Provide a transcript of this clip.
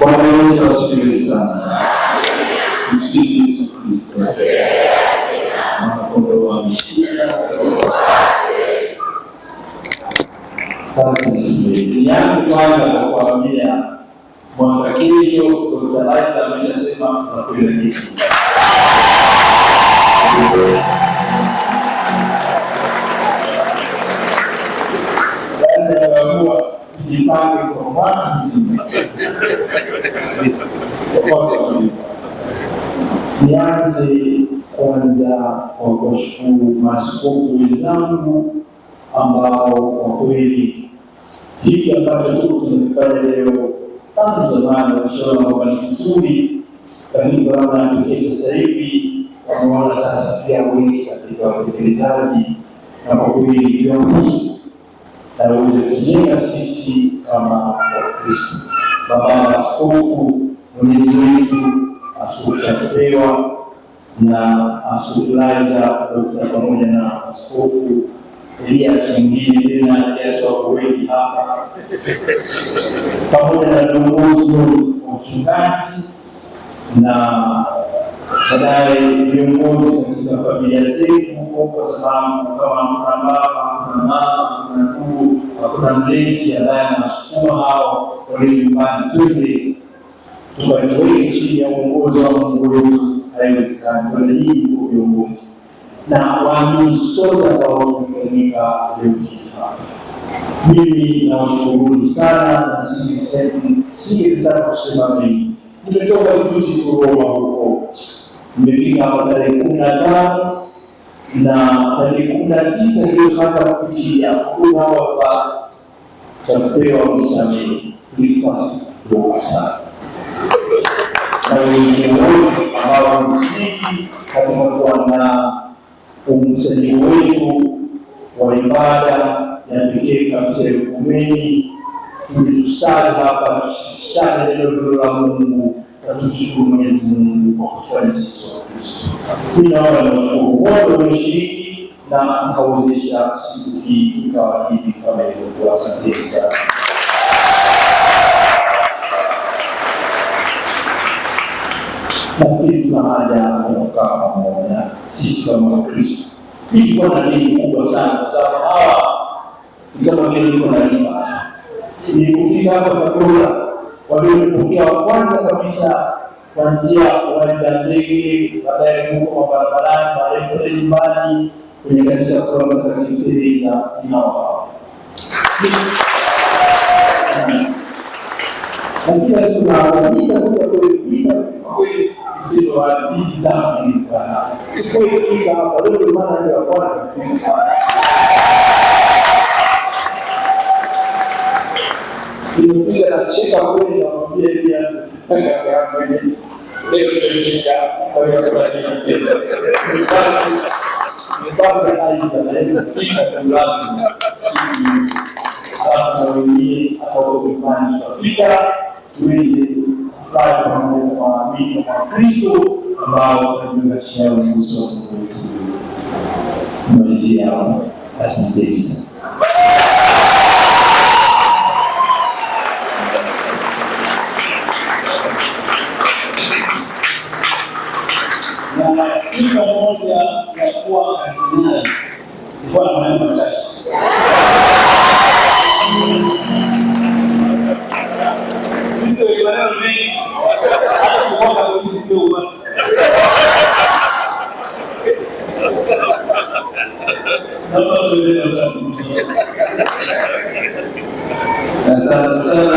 Bwana Yesu asifiwe sana. Msifu Yesu Kristo. Mwanakondoo wa Mishipa. Sasa nianze kwanza kwa kuambia mwaka kesho Dr. Liza ameshasema tunakwenda kiti. Jipange kwa mwaka mzima. Nianze kwanza kwa kuwashukuru maaskofu wenzangu ambao kwa kweli hiki ambacho tunafanya leo tangu zamani walishaona kwamba ni kizuri, lakini kwa namna ya pekee sasa hivi wameona sasa pia wengi katika utekelezaji, na kwa kweli viongozi na uweze kujenga sisi kama Wakristo. Baba Askofu mwenyeji wetu Askofu Chapewa na Askofu Liza pamoja na Askofu Elias mwingine tena Elias wako wengi hapa, pamoja na viongozi wa uchungaji na baadaye viongozi katika familia zetu, kwa sababu kama kuna baba, kuna mama, kuna ndugu, kuna mlezi ambaye anasukuma hao walio nyumbani, twende tukaweke chini ya uongozi wa Mungu wetu. Haiwezekani kwenda hii kwa viongozi na waamini sote ambao wamekusanyika leo hii hapa. Mimi nawashukuru sana na singetaka kusema mengi. Nimetoka juzi Roma huko, nimefika hapa tarehe 15 na tarehe 19 ndio hata kufikia kuna hapa Chapewa msamehe, tulikuwa kidogo sana na wengine wote ambao mshiriki katika kuwa na umsanyiko wetu wa ibada ya pekee kabisa ya Ekumeni. Tulitusali hapa, tushane neno la Mungu na tumshukuru Mwenyezi Mungu kwa kufanya sisi Wakristo. Mimi naomba niwashukuru wote walioshiriki na mkawezesha siku hii ikawa hivi kama ilivyokuwa. Asante sana. Nafikiri tuna haja ya kukaa pamoja sisi kama Wakristo. Hii kwa na dini kubwa sana, kwa sababu hawa ni kama vile niko na riba. Nilipofika hapa Tabora, waliopokea kwanza kabisa kuanzia uwanja wa ndege, baadaye huko barabarani, baadaye nyumbani kwenye kanisa kwa Mtakatifu Teresa inao. Lakini sisi tunaamini kwa kweli sio wadini dhambi sana. Sio kika hapa leo maana ndio kwanza. Nilipiga na cheka kweli na mwambie Elias kaka yangu leo nilipika kwa hiyo kwa nini nipate Liza na nilipika tulani hapo wengine hapo nyumbani tutafika tuweze kufanya pamoja kwa waamini wa Kristo ambao tunajiunga chini ya uongozi wa Mungu wetu. Malizia hapo. Asante sana. Na sifa moja ya kuwa kardinali ilikuwa na maneno machache. Sisi wenye maneno mengi hata kuomba kwa sio umati. Asante sana.